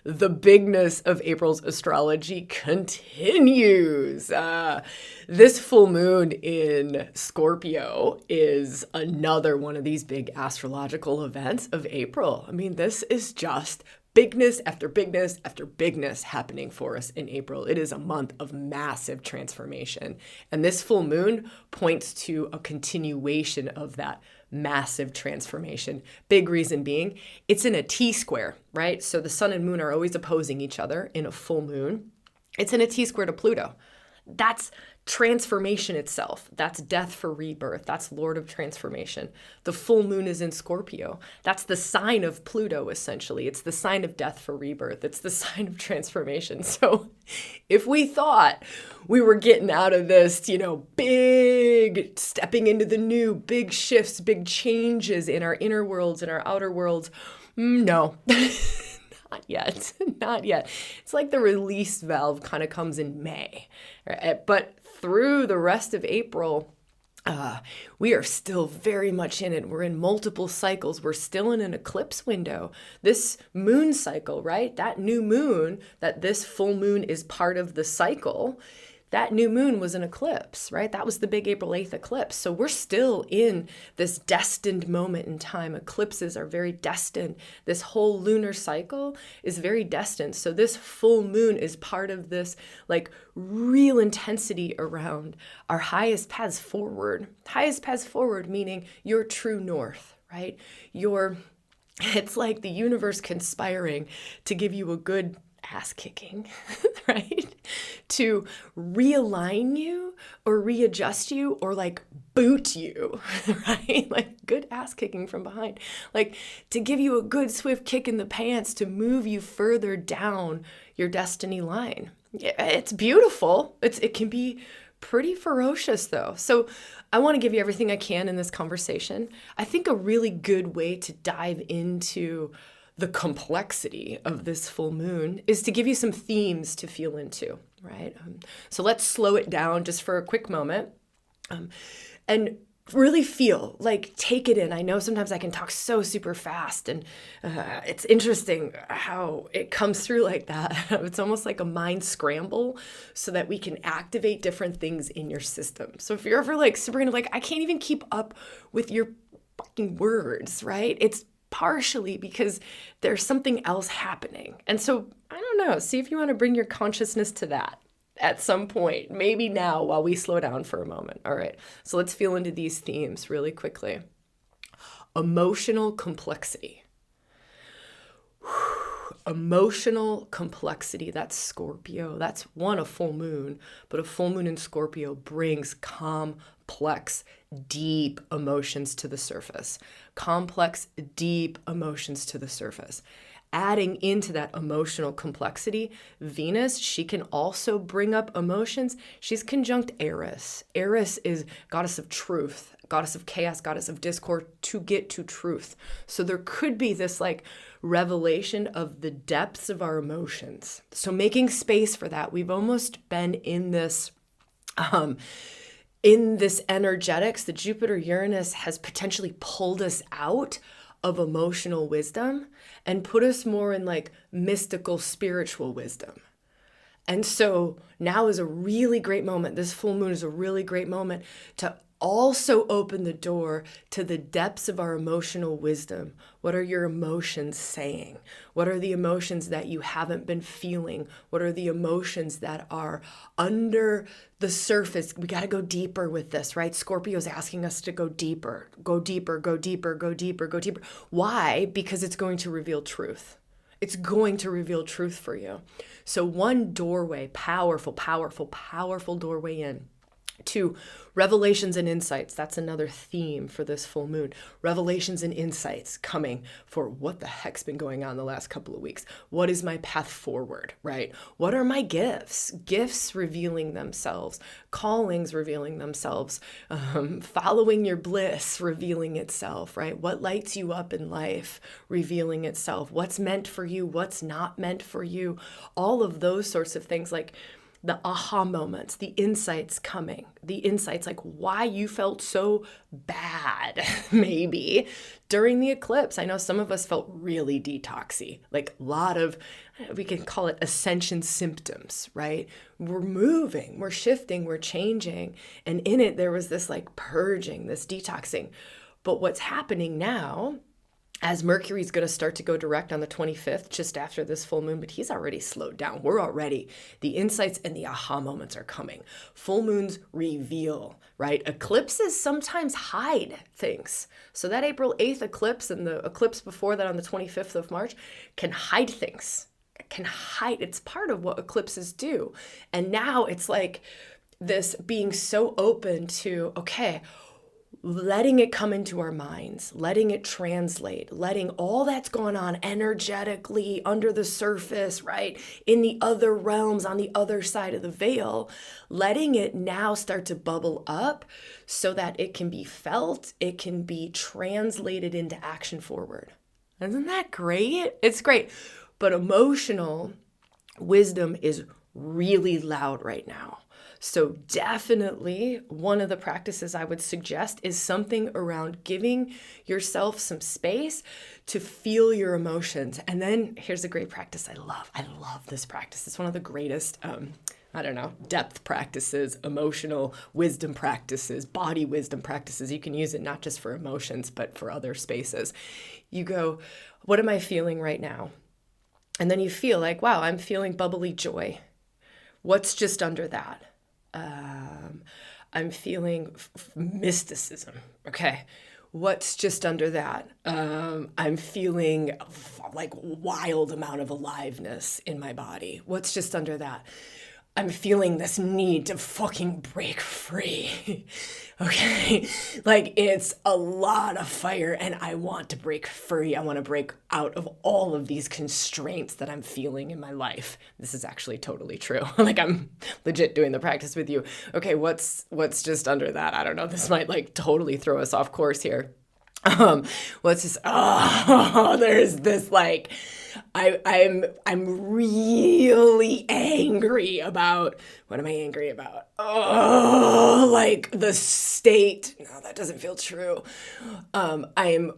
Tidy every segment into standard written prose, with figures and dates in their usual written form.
the bigness of April's astrology continues. This full moon in Scorpio is another one of these big astrological events of April. I mean, this is just bigness after bigness after bigness happening for us in April. It is a month of massive transformation. And this full moon points to a continuation of that massive transformation. Big reason being, it's in a T-square, right? So the sun and moon are always opposing each other in a full moon. It's in a T-square to Pluto. That's transformation itself. That's death for rebirth. That's Lord of Transformation. The full moon is in Scorpio. That's the sign of Pluto, essentially. It's the sign of death for rebirth. It's the sign of transformation. So if we thought we were getting out of this, big stepping into the new, big shifts, big changes in our inner worlds and our outer worlds, no. Not yet. Not yet. It's like the release valve kind of comes in May, right? But through the rest of April, we are still very much in it. We're in multiple cycles. We're still in an eclipse window. This moon cycle, right? That new moon, that this full moon is part of the cycle, that new moon was an eclipse, right? That was the big April 8th eclipse. So we're still in this destined moment in time. Eclipses are very destined. This whole lunar cycle is very destined. So this full moon is part of this real intensity around our highest paths forward. Highest paths forward, meaning your true north, right? It's like the universe conspiring to give you a good ass kicking, right? To realign you or readjust you or boot you, right? Good ass kicking from behind. To give you a good swift kick in the pants to move you further down your destiny line. It's beautiful. It can be pretty ferocious though. So I want to give you everything I can in this conversation. I think a really good way to dive into the complexity of this full moon is to give you some themes to feel into, right? So let's slow it down just for a quick moment and really feel, take it in. I know sometimes I can talk so super fast and it's interesting how it comes through like that. It's almost like a mind scramble so that we can activate different things in your system. So if you're ever Sabrina, I can't even keep up with your fucking words, right? It's partially because there's something else happening. And so, I don't know, see if you want to bring your consciousness to that at some point, maybe now while we slow down for a moment. All right, so let's feel into these themes really quickly. Emotional complexity. Emotional complexity, that's Scorpio. That's a full moon, but a full moon in Scorpio brings complex, deep emotions to the surface. Complex, deep emotions to the surface. Adding into that emotional complexity, Venus, she can also bring up emotions. She's conjunct Eris. Eris is goddess of truth, goddess of chaos, goddess of discord, to get to truth. So there could be this revelation of the depths of our emotions. So making space for that, we've almost been in this energetics. The Jupiter Uranus has potentially pulled us out of emotional wisdom and put us more in mystical spiritual wisdom. And so now is a really great moment. This full moon is a really great moment to also open the door to the depths of our emotional wisdom. What are your emotions saying? What are the emotions that you haven't been feeling? What are the emotions that are under the surface? We got to go deeper with this, right? Scorpio's asking us to go deeper, go deeper, go deeper, go deeper, go deeper. Why? Because it's going to reveal truth. It's going to reveal truth for you. So one doorway, powerful, powerful, powerful doorway in to revelations and insights. That's another theme for this full moon. Revelations and insights coming for what the heck's been going on the last couple of weeks. What is my path forward, right? What are my gifts? Gifts revealing themselves. Callings revealing themselves. Following your bliss revealing itself, right? What lights you up in life revealing itself. What's meant for you? What's not meant for you? All of those sorts of things. the aha moments, the insights coming, the insights like why you felt so bad, maybe during the eclipse. I know some of us felt really detoxy, like a lot of, we can call it ascension symptoms, right? We're moving, we're shifting, we're changing. And in it, there was this like purging, this detoxing. But what's happening now, as Mercury's going to start to go direct on the 25th, just after this full moon, but he's already slowed down. We're already, the insights and the aha moments are coming. Full moons reveal, right? Eclipses sometimes hide things. So that April 8th eclipse and the eclipse before that on the 25th of March can hide things. It can hide. It's part of what eclipses do. And now it's like this being so open to, okay, letting it come into our minds, letting it translate, letting all that's going on energetically under the surface, right? In the other realms, on the other side of the veil, letting it now start to bubble up so that it can be felt, it can be translated into action forward. Isn't that great? It's great. But emotional wisdom is really loud right now. So definitely one of the practices I would suggest is something around giving yourself some space to feel your emotions. And then here's a great practice I love. I love this practice. It's one of the greatest, depth practices, emotional wisdom practices, body wisdom practices. You can use it not just for emotions, but for other spaces. You go, what am I feeling right now? And then you feel like, wow, I'm feeling bubbly joy. What's just under that? I'm feeling mysticism. Okay. What's just under that? I'm feeling like wild amount of aliveness in my body. What's just under that? I'm feeling this need to fucking break free. Okay. Like it's a lot of fire and I want to break free. I want to break out of all of these constraints that I'm feeling in my life. This is actually totally true. Like I'm legit doing the practice with you. Okay. What's just under that? I don't know. This might like totally throw us off course here. What's this? Oh, there's this like, I'm really angry about, what am I angry about? Oh, like the state. No, that doesn't feel true. I am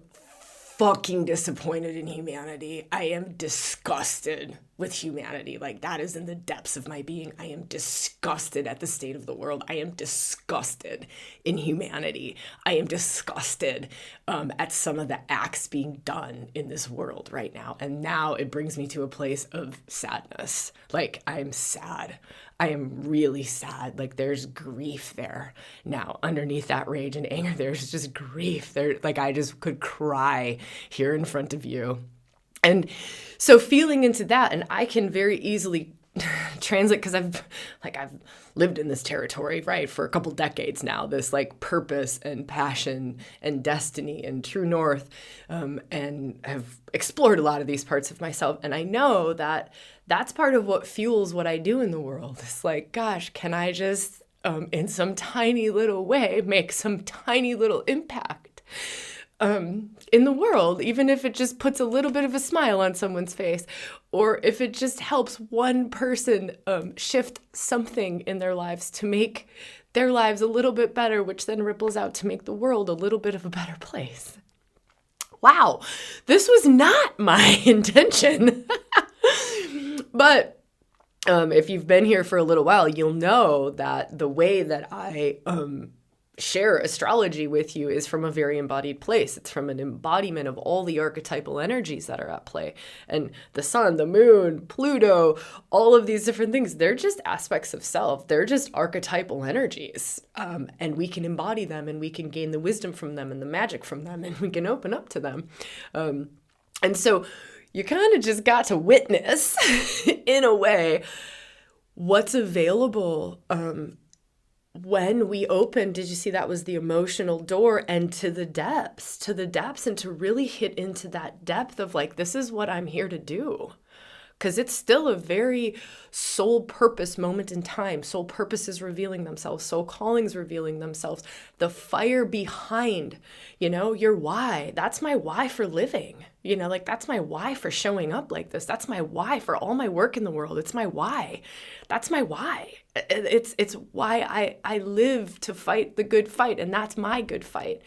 fucking disappointed in humanity. I am disgusted with humanity. Like that is in the depths of my being. I am disgusted at the state of the world. I am disgusted in humanity. I am disgusted at some of the acts being done in this world right now. And now it brings me to a place of sadness. Like I'm sad. I am really sad. Like there's grief there now. Underneath that rage and anger, there's just grief there. Like I just could cry here in front of you. And so feeling into that, and I can very easily translate because I've lived in this territory, right, for a couple decades now, this like purpose and passion and destiny and true north, and have explored a lot of these parts of myself. And I know that that's part of what fuels what I do in the world. It's like, gosh, can I just, in some tiny little way, make some tiny little impact in the world, even if it just puts a little bit of a smile on someone's face, or if it just helps one person shift something in their lives to make their lives a little bit better, which then ripples out to make the world a little bit of a better place. Wow, this was not my intention. But if you've been here for a little while, you'll know that the way that I share astrology with you is from a very embodied place. It's from an embodiment of all the archetypal energies that are at play. And the sun, the moon, Pluto, all of these different things, they're just aspects of self. They're just archetypal energies. And we can embody them and we can gain the wisdom from them and the magic from them and we can open up to them. And so you kind of just got to witness, in a way, what's available when we open. Did you see that was the emotional door, and to the depths, and to really hit into that depth of like, this is what I'm here to do. Because it's still a very soul purpose moment in time. Soul purpose is revealing themselves. Soul callings revealing themselves. The fire behind, your why. That's my why for living. You know, like that's my why for showing up like this. That's my why for all my work in the world. It's my why. That's my why. It's why I live to fight the good fight, and that's my good fight.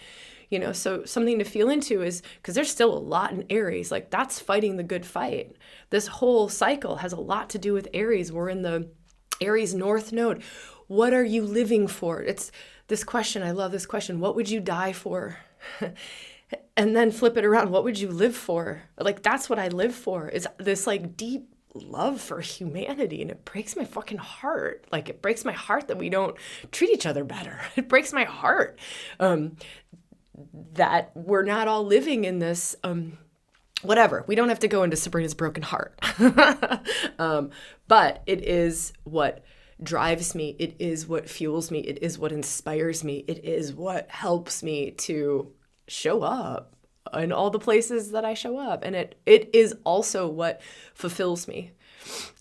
You know, so something to feel into is, because there's still a lot in Aries, like that's fighting the good fight. This whole cycle has a lot to do with Aries. We're in the Aries North Node. What are you living for? It's this question. I love this question. What would you die for? And then flip it around. What would you live for? Like, that's what I live for, is this like deep love for humanity. And it breaks my fucking heart. Like, it breaks my heart that we don't treat each other better. It breaks my heart that we're not all living in this, whatever. We don't have to go into Sabrina's broken heart. But it is what drives me. It is what fuels me. It is what inspires me. It is what helps me to show up in all the places that I show up. And it is also what fulfills me.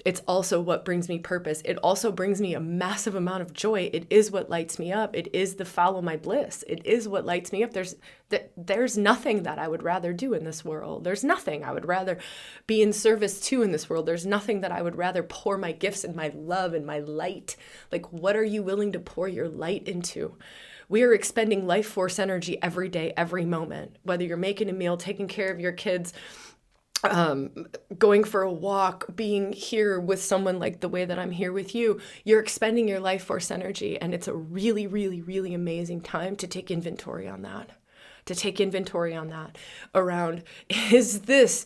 It's also what brings me purpose. It also brings me a massive amount of joy. It is what lights me up. It is the follow my bliss. It is what lights me up. There's nothing that I would rather do in this world. There's nothing I would rather be in service to in this world. There's nothing that I would rather pour my gifts and my love and my light. Like, what are you willing to pour your light into? We are expending life force energy every day, every moment, whether you're making a meal, taking care of your kids, going for a walk, being here with someone like the way that I'm here with you. You're expending your life force energy. And it's a really, really, really amazing time to take inventory on that. Around, is this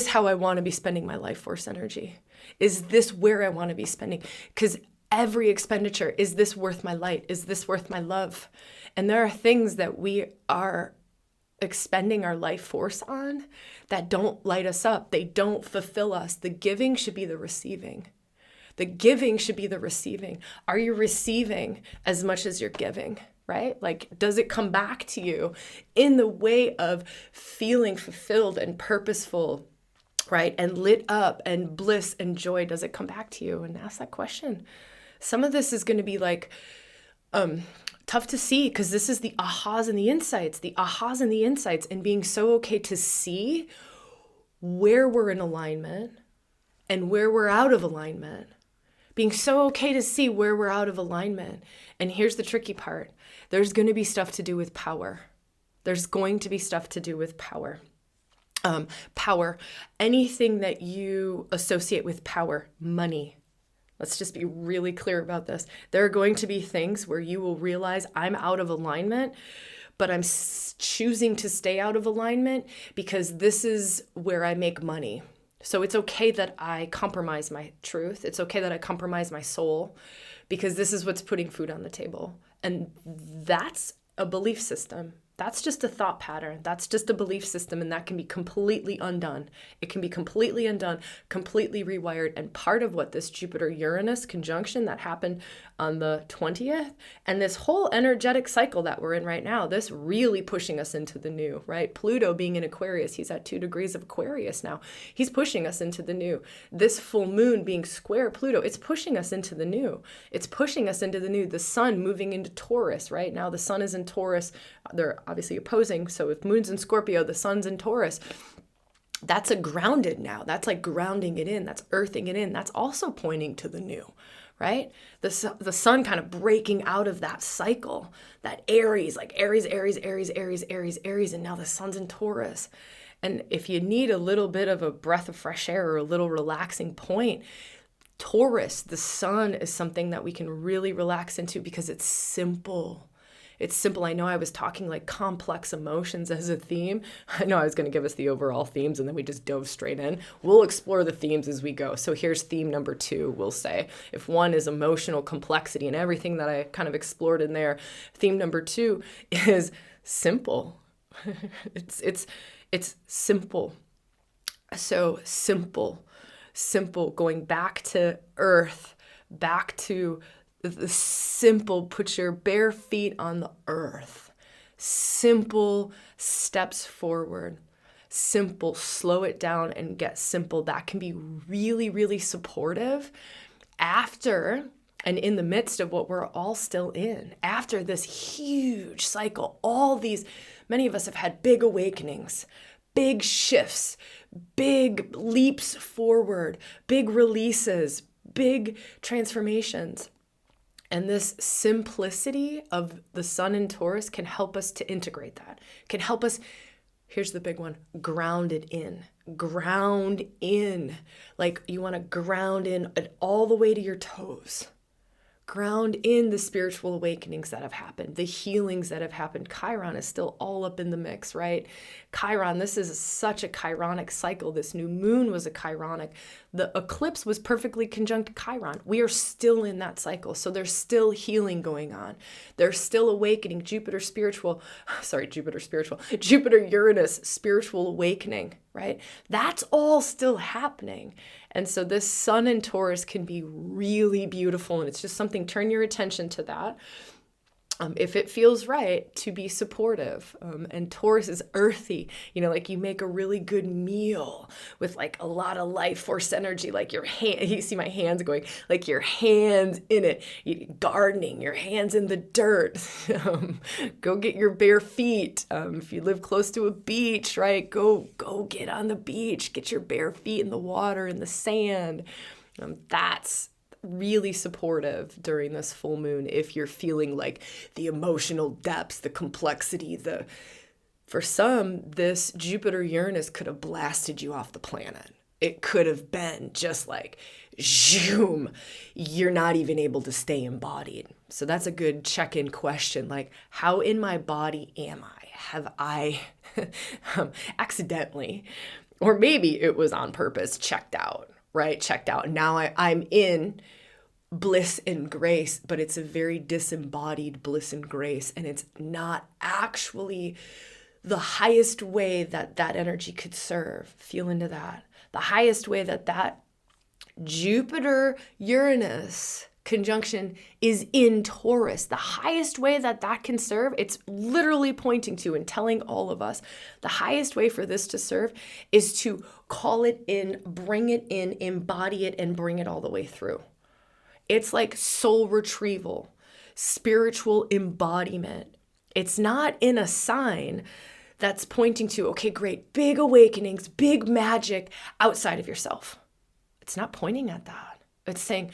how I want to be spending my life force energy? Is this where I want to be spending? Because every expenditure, is this worth my light? Is this worth my love? And there are things that we are expending our life force on that don't light us up. They don't fulfill us. The giving should be the receiving. The giving should be the receiving. Are you receiving as much as you're giving, right? Like, does it come back to you in the way of feeling fulfilled and purposeful, right? And lit up and bliss and joy? Does it come back to you? And ask that question. Some of this is going to be like, tough to see, because this is the ahas and the insights, and being so okay to see where we're in alignment and where we're out of alignment. Being so okay to see where we're out of alignment. And here's the tricky part. There's going to be stuff to do with power. Power. Anything that you associate with power, money. Let's just be really clear about this. There are going to be things where you will realize I'm out of alignment, but I'm choosing to stay out of alignment because this is where I make money. So it's okay that I compromise my truth. It's okay that I compromise my soul, because this is what's putting food on the table. And that's a belief system. That's just a thought pattern. That's just a belief system, and that can be completely undone. It can be completely undone, completely rewired. And part of what this Jupiter Uranus conjunction that happened on the 20th, and this whole energetic cycle that we're in right now, this really pushing us into the new, right? Pluto being in Aquarius, he's at 2 degrees of Aquarius now. He's pushing us into the new. This full moon being square Pluto, it's pushing us into the new. The sun moving into Taurus, right? Now the sun is in Taurus. They're obviously opposing. So if moon's in Scorpio, the sun's in Taurus. That's a grounded now. That's like grounding it in. That's earthing it in. That's also pointing to the new, right? The sun kind of breaking out of that cycle, that Aries, like Aries, and now the sun's in Taurus. And if you need a little bit of a breath of fresh air or a little relaxing point, Taurus, the sun, is something that we can really relax into because it's simple. It's simple. I know I was talking like complex emotions as a theme. I know I was going to give us the overall themes and then we just dove straight in. We'll explore the themes as we go. So here's theme number 2, we'll say. If 1 is emotional complexity and everything that I kind of explored in there, theme number 2 is simple. It's simple. So simple, going back to earth, back to the simple, put your bare feet on the earth. Simple steps forward. Simple, slow it down and get simple. That can be really, really supportive after and in the midst of what we're all still in. After this huge cycle, many of us have had big awakenings, big shifts, big leaps forward, big releases, big transformations. And this simplicity of the sun in Taurus can help us to integrate that, can help us, here's the big one, ground it in. Ground in. Like you want to ground in all the way to your toes. Ground in the spiritual awakenings that have happened, the healings that have happened. Chiron is still all up in the mix, right? Chiron, this is such a chironic cycle. This new moon was a chironic. The eclipse was perfectly conjunct Chiron. We are still in that cycle. So there's still healing going on. There's still awakening. Jupiter Uranus spiritual awakening, right? That's all still happening. And so this sun in Taurus can be really beautiful. And it's just something, turn your attention to that. If it feels right, to be supportive. And Taurus is earthy, like you make a really good meal with like a lot of life force energy, like your hand, you see my hands going, like your hands in it, gardening, your hands in the dirt, go get your bare feet. If you live close to a beach, right, go get on the beach, get your bare feet in the water, in the sand. That's really supportive during this full moon if you're feeling like the emotional depths, the complexity, for some, this Jupiter Uranus could have blasted you off the planet. It could have been just like, zoom, you're not even able to stay embodied. So that's a good check-in question. Like, how in my body am I? Have I accidentally, or maybe it was on purpose, checked out? Right? Checked out. Now I'm in bliss and grace, but it's a very disembodied bliss and grace. And it's not actually the highest way that energy could serve. Feel into that. The highest way that Jupiter Uranus conjunction is in Taurus. The highest way that can serve, it's literally pointing to and telling all of us, the highest way for this to serve is to call it in, bring it in, embody it, and bring it all the way through. It's like soul retrieval, spiritual embodiment. It's not in a sign that's pointing to, okay, great, big awakenings, big magic outside of yourself. It's not pointing at that. It's saying,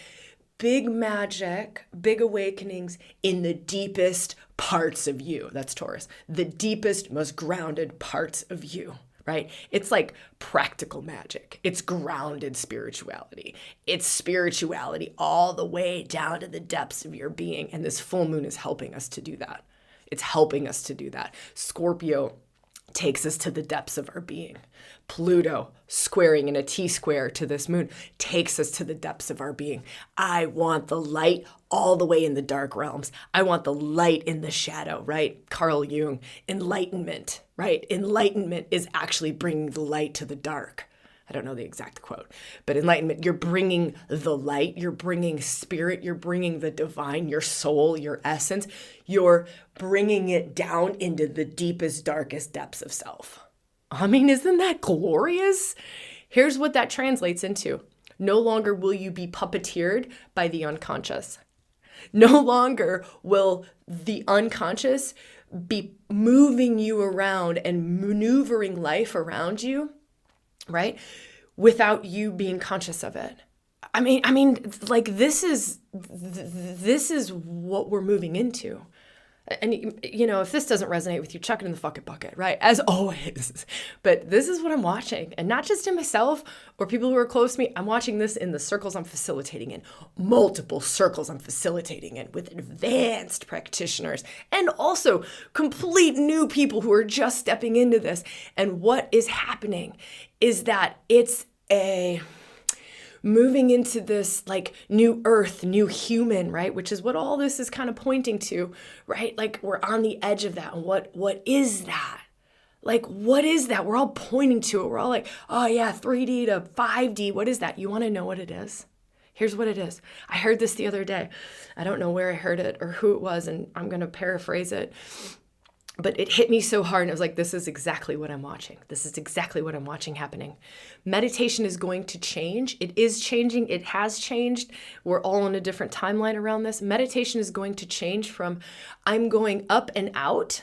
big magic, big awakenings in the deepest parts of you. That's Taurus. The deepest, most grounded parts of you, right? It's like practical magic. It's grounded spirituality. It's spirituality all the way down to the depths of your being. And this full moon is helping us to do that. It's helping us to do that. Scorpio takes us to the depths of our being. Pluto, squaring in a T-square to this moon, takes us to the depths of our being. I want the light all the way in the dark realms. I want the light in the shadow, right? Carl Jung, enlightenment, right? Enlightenment is actually bringing the light to the dark. I don't know the exact quote, but enlightenment, you're bringing the light, you're bringing spirit, you're bringing the divine, your soul, your essence, you're bringing it down into the deepest, darkest depths of self. I mean, isn't that glorious? Here's what that translates into. No longer will you be puppeteered by the unconscious. No longer will the unconscious be moving you around and maneuvering life around you, right? Without you being conscious of it. I mean, like this is what we're moving into. And, if this doesn't resonate with you, chuck it in the fucking bucket, right? As always. But this is what I'm watching. And not just in myself or people who are close to me. I'm watching this in the circles I'm facilitating in. Multiple circles I'm facilitating in with advanced practitioners. And also complete new people who are just stepping into this. And what is happening is that it's moving into this like new earth, new human, right? Which is what all this is kind of pointing to, right? Like we're on the edge of that. And what is that? Like, what is that? We're all pointing to it. We're all like, oh yeah, 3D to 5D. What is that? You want to know what it is? Here's what it is. I heard this the other day. I don't know where I heard it or who it was, and I'm going to paraphrase it. But it hit me so hard, and I was like, this is exactly what I'm watching. This is exactly what I'm watching happening. Meditation is going to change. It is changing. It has changed. We're all on a different timeline around this. Meditation is going to change from I'm going up and out.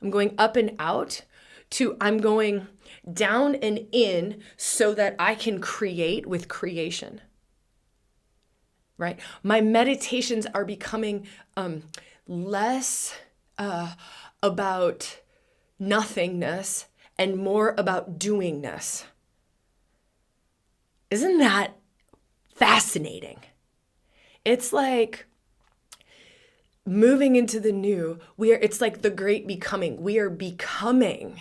I'm going up and out to I'm going down and in so that I can create with creation, right? My meditations are becoming less about nothingness and more about doingness. Isn't that fascinating? It's like moving into the new. It's like the great becoming. We are becoming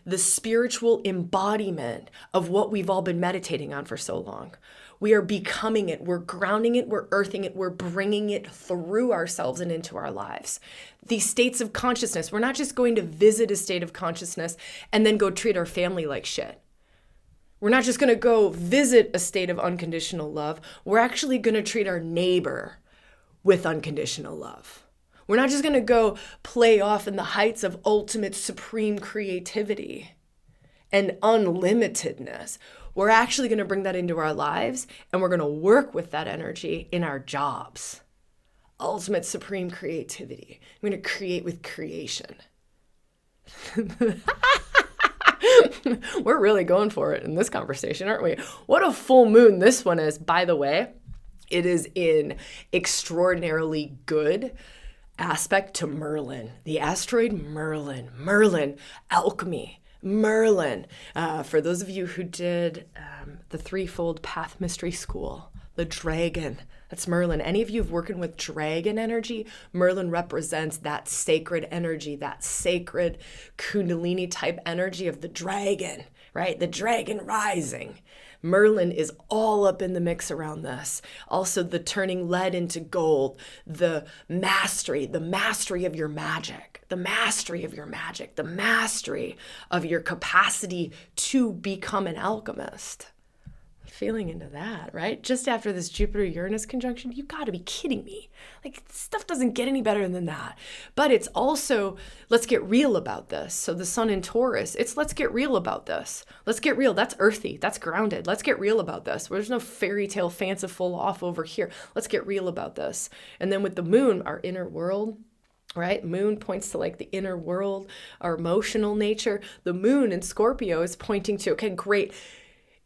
the spiritual embodiment of what we've all been meditating on for so long. We are becoming it. We're grounding it. We're earthing it. We're bringing it through ourselves and into our lives. These states of consciousness, we're not just going to visit a state of consciousness and then go treat our family like shit. We're not just going to go visit a state of unconditional love. We're actually going to treat our neighbor with unconditional love. We're not just going to go play off in the heights of ultimate supreme creativity and unlimitedness. We're actually going to bring that into our lives, and we're going to work with that energy in our jobs. Ultimate supreme creativity. I'm going to create with creation. We're really going for it in this conversation, aren't we? What a full moon this one is, by the way. It is in extraordinarily good aspect to Merlin, the asteroid Merlin. Merlin, alchemy. Merlin, for those of you who did the threefold path mystery school, the dragon, that's Merlin. Any of you who've working with dragon energy, Merlin represents that sacred energy, that sacred kundalini type energy of the dragon, right? The dragon rising. Merlin is all up in the mix around this. Also the turning lead into gold, the mastery of your magic, the mastery of your magic, the mastery of your capacity to become an alchemist. Feeling into that, right? Just after this Jupiter Uranus conjunction, you gotta be kidding me. Like, stuff doesn't get any better than that. But it's also, let's get real about this. So the sun in Taurus, it's let's get real about this. Let's get real. That's earthy. That's grounded. Let's get real about this. There's no fairy tale fanciful off over here. Let's get real about this. And then with the moon, our inner world, right? Moon points to like the inner world, our emotional nature. The moon in Scorpio is pointing to, okay, great.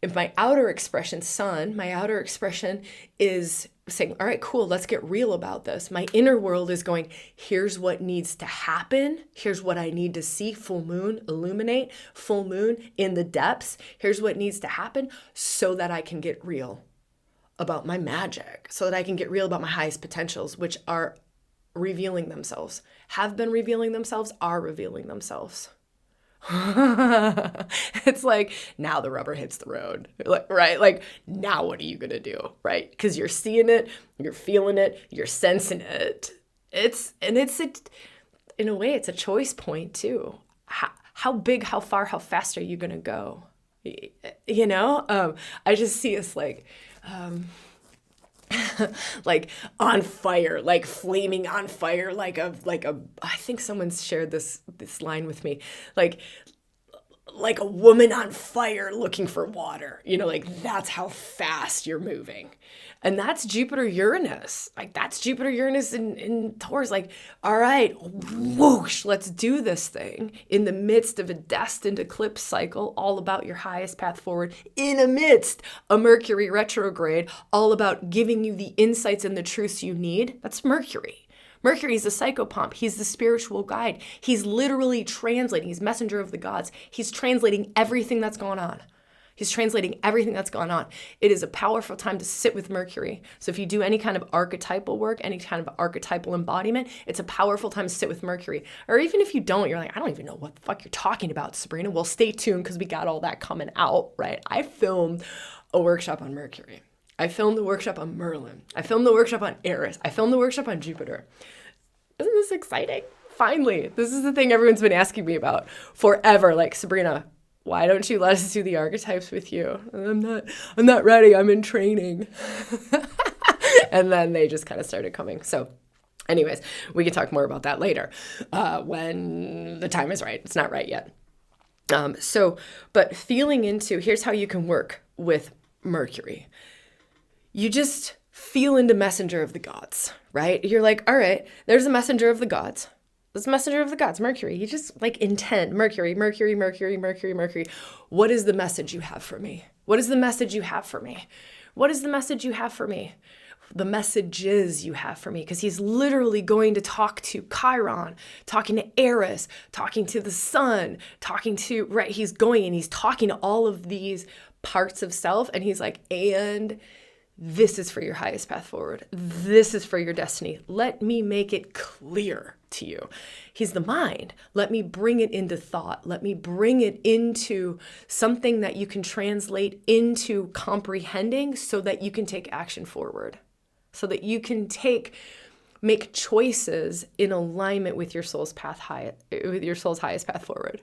If my outer expression, sun, my outer expression is saying, all right, cool, let's get real about this. My inner world is going, here's what needs to happen. Here's what I need to see. Full moon, illuminate, full moon in the depths. Here's what needs to happen so that I can get real about my magic, so that I can get real about my highest potentials, which are revealing themselves, have been revealing themselves, are revealing themselves. It's like, now the rubber hits the road, right? Like, now what are you going to do, right? Because you're seeing it, you're feeling it, you're sensing it. In a way, it's a choice point too. How big, how far, how fast are you going to go? You know, I just see us like on fire, like flaming on fire, like a, I think someone's shared this line with me, like a woman on fire looking for water, you know, like that's how fast you're moving. And that's Jupiter Uranus. Like that's Jupiter Uranus in Taurus. Like, all right, whoosh, let's do this thing in the midst of a destined eclipse cycle, all about your highest path forward, in amidst a Mercury retrograde, all about giving you the insights and the truths you need. That's Mercury. Mercury is the psychopomp. He's the spiritual guide. He's literally translating. He's messenger of the gods. He's translating everything that's going on. He's translating everything that's gone on. It is a powerful time to sit with Mercury. So if you do any kind of archetypal work, any kind of archetypal embodiment, it's a powerful time to sit with Mercury. Or even if you don't, you're like, I don't even know what the fuck you're talking about, Sabrina. Well, stay tuned because we got all that coming out, right? I filmed a workshop on Mercury. I filmed the workshop on Merlin. I filmed the workshop on Eris. I filmed the workshop on Jupiter. Isn't this exciting? Finally, this is the thing everyone's been asking me about forever. Like, Sabrina, why don't you let us do the archetypes with you? And I'm not ready. I'm in training. And then they just kind of started coming. So anyways, we can talk more about that later when the time is right. It's not right yet. But feeling into, here's how you can work with Mercury. You just feel into messenger of the gods, right? You're like, all right, there's a messenger of the gods. This messenger of the gods, Mercury, he just like intent, Mercury. What is the message you have for me? What is the message you have for me? What is the message you have for me? The messages you have for me, because he's literally going to talk to Chiron, talking to Eris, talking to the sun, he's going and he's talking to all of these parts of self, and he's like, and this is for your highest path forward. This is for your destiny. Let me make it clear to you. He's the mind. Let me bring it into thought. Let me bring it into something that you can translate into comprehending so that you can take action forward, so that you can make choices in alignment with your soul's highest path forward.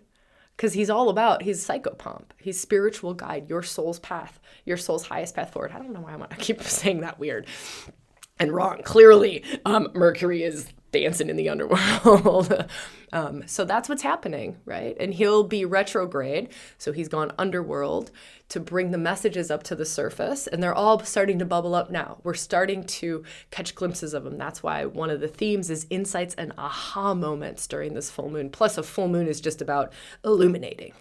Because he's psychopomp. He's spiritual guide, your soul's path, your soul's highest path forward. I don't know why I keep saying that weird and wrong. Clearly, Mercury is dancing in the underworld. So that's what's happening, right? And he'll be retrograde. So he's gone underworld to bring the messages up to the surface. And they're all starting to bubble up now. We're starting to catch glimpses of them. That's why one of the themes is insights and aha moments during this full moon. Plus, a full moon is just about illuminating.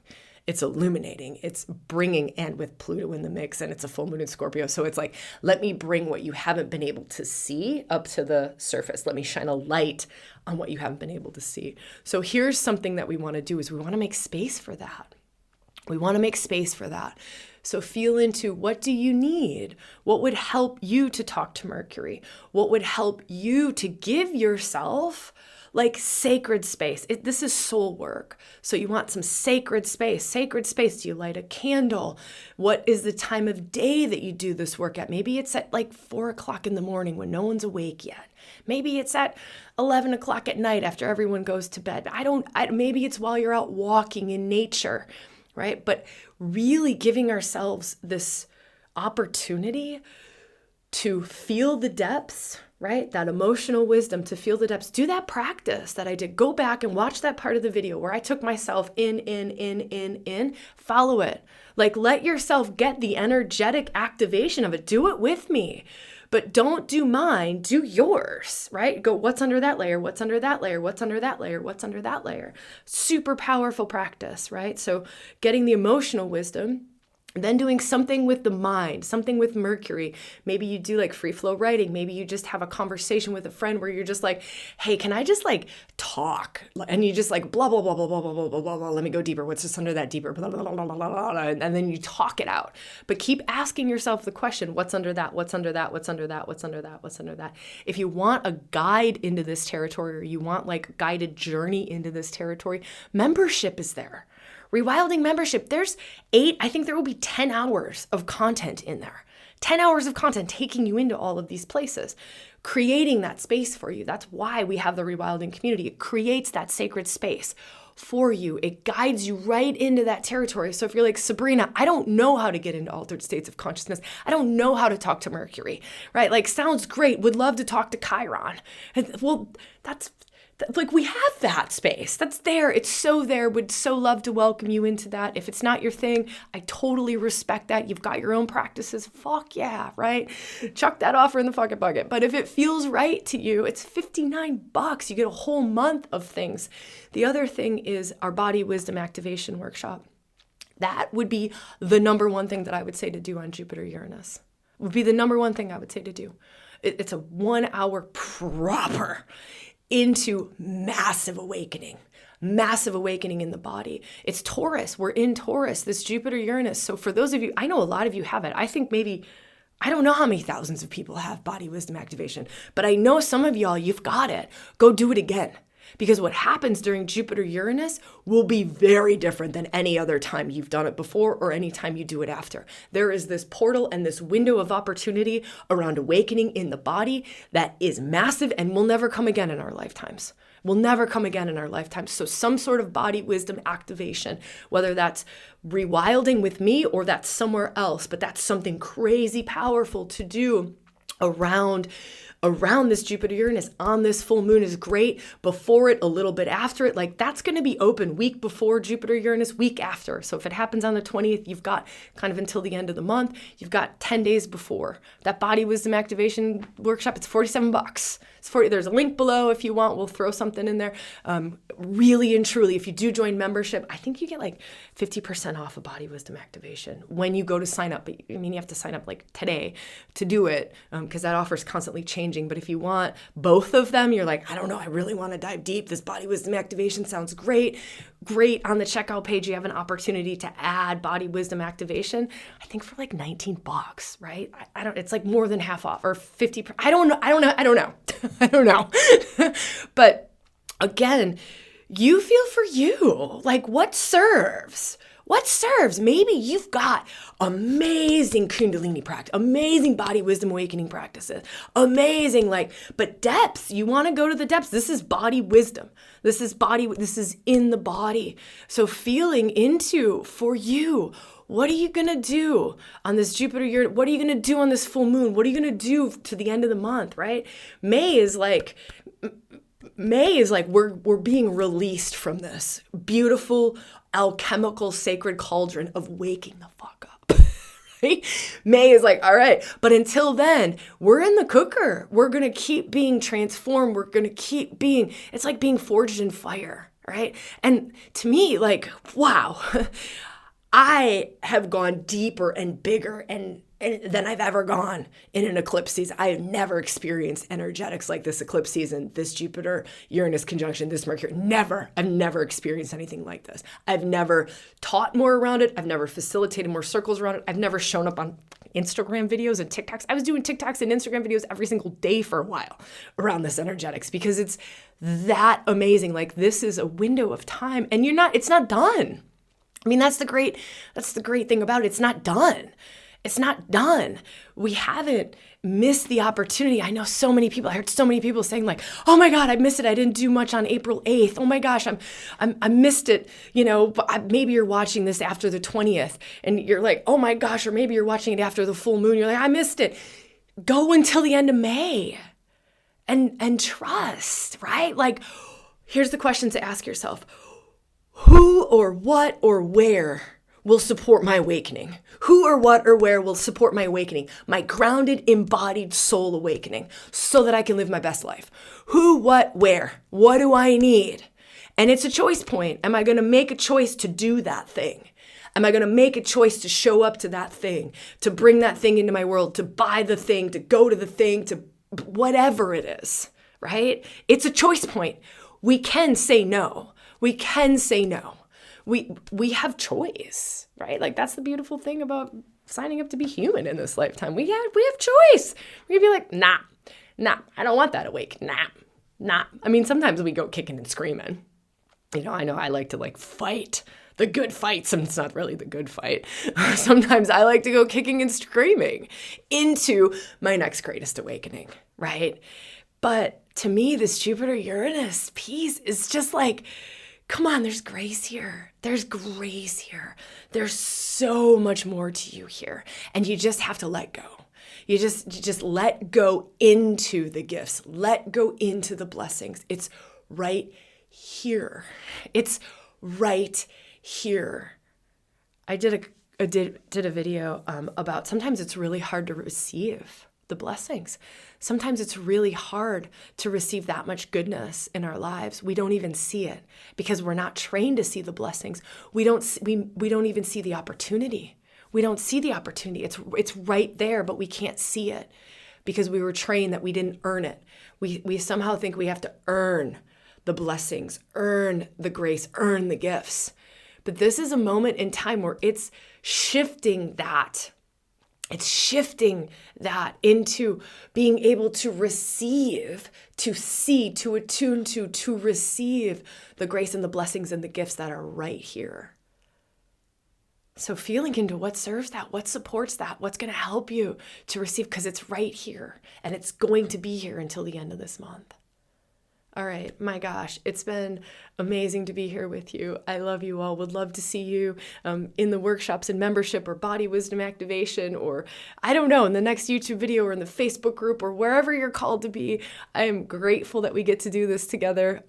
It's illuminating, it's bringing, and with Pluto in the mix, and it's a full moon in Scorpio. So it's like, let me bring what you haven't been able to see up to the surface. Let me shine a light on what you haven't been able to see. So here's something that we want to do is we want to make space for that. We want to make space for that. So feel into, what do you need? What would help you to talk to Mercury? What would help you to give yourself like sacred space? This is soul work. So you want some sacred space. Sacred space. Do you light a candle? What is the time of day that you do this work at? Maybe it's at like 4 o'clock in the morning when no one's awake yet. Maybe it's at 11 o'clock at night after everyone goes to bed. Maybe it's while you're out walking in nature, right? But really giving ourselves this opportunity to feel the depths, right? That emotional wisdom, to feel the depths. Do that practice that I did. Go back and watch that part of the video where I took myself in. Follow it. Like, let yourself get the energetic activation of it. Do it with me. But don't do mine, do yours, right? Go, what's under that layer? What's under that layer? What's under that layer? What's under that layer? Super powerful practice, right? So getting the emotional wisdom, then doing something with the mind, something with Mercury. Maybe you do like free flow writing. Maybe you just have a conversation with a friend where you're just like, hey, can I just like talk? And you just like blah, blah, blah, blah, blah, blah, blah, blah, blah, blah. Let me go deeper. What's just under that deeper? Blah, blah, blah, blah, blah, blah, blah. And then you talk it out. But keep asking yourself the question, what's under that? What's under that? What's under that? What's under that? What's under that? If you want a guide into this territory, or you want like a guided journey into this territory, membership is there. ReWilding membership, I think there will be 10 hours of content in there. 10 hours of content taking you into all of these places, creating that space for you. That's why we have the ReWilding community. It creates that sacred space for you. It guides you right into that territory. So if you're like, Sabrina, I don't know how to get into altered states of consciousness. I don't know how to talk to Mercury, right? Like, sounds great. Would love to talk to Chiron. Well, like, we have that space. That's there. It's so there. Would so love to welcome you into that. If it's not your thing, I totally respect that. You've got your own practices. Fuck yeah, right? Chuck that offer in the fucking bucket. But if it feels right to you, it's $59. You get a whole month of things. The other thing is our body wisdom activation workshop. That would be the number one thing that I would say to do on Jupiter Uranus. Would be the number one thing I would say to do. It's a 1 hour proper into massive awakening in the body. It's Taurus. We're in Taurus, this Jupiter Uranus. So for those of you, I know a lot of you have it. I think maybe, I don't know how many thousands of people have body wisdom activation, but I know some of y'all, you've got it. Go do it again. Because what happens during Jupiter Uranus will be very different than any other time you've done it before or any time you do it after. There is this portal and this window of opportunity around awakening in the body that is massive and will never come again in our lifetimes. Will never come again in our lifetimes. So some sort of body wisdom activation, whether that's ReWilding with me or that's somewhere else, but that's something crazy powerful to do around around this Jupiter Uranus on this full moon is great. Before it, a little bit after it, like that's going to be open week before Jupiter Uranus, week after. So if it happens on the 20th, you've got kind of until the end of the month. You've got 10 days before. That body wisdom activation workshop, it's $47. There's a link below if you want. We'll throw something in there. Really and truly, if you do join membership, I think you get like 50% off a body wisdom activation when you go to sign up. I mean, you have to sign up like today to do it because that offer is constantly changing. But if you want both of them, you're like, I don't know, I really want to dive deep. This body wisdom activation sounds great. Great. On the checkout page, you have an opportunity to add body wisdom activation. I think for like $19, right? I don't. It's like more than half off or 50. I don't know. I don't know. But again, you feel for you. Like what serves? What serves? Maybe you've got amazing Kundalini practice, amazing body wisdom awakening practices, amazing but depths. You want to go to the depths. This is body wisdom. This is in the body. So feeling into for you. What are you going to do on this Jupiter Uranus? What are you going to do on this full moon? What are you going to do to the end of the month, right? May is like we're being released from this beautiful alchemical sacred cauldron of waking the fuck up. Right? May is like, all right, but until then, we're in the cooker. We're going to keep being transformed. We're going to keep being, it's like being forged in fire, right? And to me, like, wow, I have gone deeper and bigger and than I've ever gone in an eclipse season. I have never experienced energetics like this eclipse season, this Jupiter Uranus conjunction, this Mercury. Never. I've never experienced anything like this. I've never taught more around it. I've never facilitated more circles around it. I've never shown up on Instagram videos and TikToks. I was doing TikToks and Instagram videos every single day for a while around this energetics because it's that amazing. Like this is a window of time and it's not done. I mean, that's the great thing about it. It's not done. It's not done. We haven't missed the opportunity. I know so many people, I heard so many people saying like, oh my God, I missed it. I didn't do much on April 8th. Oh my gosh, I missed it. But maybe you're watching this after the 20th and you're like, oh my gosh, or maybe you're watching it after the full moon. You're like, I missed it. Go until the end of May and trust, right? Like, here's the question to ask yourself. Who or what or where will support my awakening? Who or what or where will support my awakening? My grounded, embodied soul awakening so that I can live my best life. Who, what, where? What do I need? And it's a choice point. Am I going to make a choice to do that thing? Am I going to make a choice to show up to that thing, to bring that thing into my world, to buy the thing, to go to the thing, to whatever it is, right? It's a choice point. We can say no. We can say no. We have choice, right? Like that's the beautiful thing about signing up to be human in this lifetime. We have choice. We can be like, nah, I don't want that awake. Nah. I mean, sometimes we go kicking and screaming. I know I like to fight the good fights, and it's not really the good fight. Sometimes I like to go kicking and screaming into my next greatest awakening, right? But to me, this Jupiter Uranus piece is just like, come on, there's grace here. There's grace here. There's so much more to you here. And you just have to let go. You just let go into the gifts. Let go into the blessings. It's right here. It's right here. I did a video about sometimes it's really hard to receive the blessings. Sometimes it's really hard to receive that much goodness in our lives. We don't even see it because we're not trained to see the blessings. We don't even see the opportunity. We don't see the opportunity. It's right there, but we can't see it because we were trained that we didn't earn it. We somehow think we have to earn the blessings, earn the grace, earn the gifts. But this is a moment in time where it's shifting that. It's shifting that into being able to receive, to see, to attune to receive the grace and the blessings and the gifts that are right here. So feeling into what serves that, what supports that, what's going to help you to receive, because it's right here and it's going to be here until the end of this month. All right, my gosh, it's been amazing to be here with you. I love you all. Would love to see you in the workshops and membership or body wisdom activation, or I don't know, in the next YouTube video or in the Facebook group or wherever you're called to be. I am grateful that we get to do this together.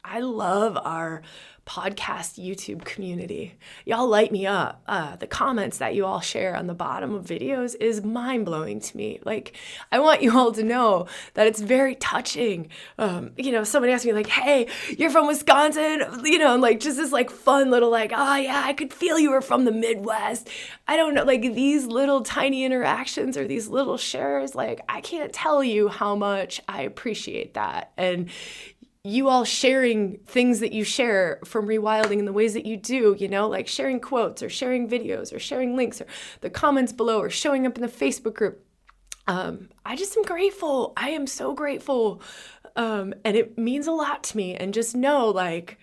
I love our podcast YouTube community. Y'all light me up. The comments that you all share on the bottom of videos is mind-blowing to me. Like, I want you all to know that it's very touching. Somebody asked me like, hey, you're from Wisconsin, and like just this like fun little like, oh yeah, I could feel you were from the Midwest. I don't know, like these little tiny interactions or these little shares, like I can't tell you how much I appreciate that. And you all sharing things that you share from ReWilding in the ways that you do, like sharing quotes or sharing videos or sharing links or the comments below or showing up in the Facebook group. I just am grateful. I am so grateful. And it means a lot to me. And just know, like,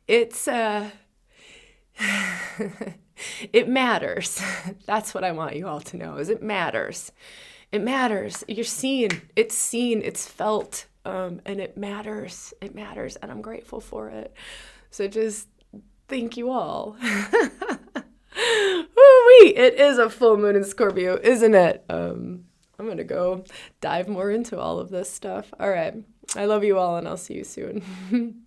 it's, it matters. That's what I want you all to know, is it matters. It matters. You're seen. It's felt. And it matters. It matters. And I'm grateful for it. So just thank you all. Woo-wee. It is a full moon in Scorpio, isn't it? I'm going to go dive more into all of this stuff. All right. I love you all, and I'll see you soon.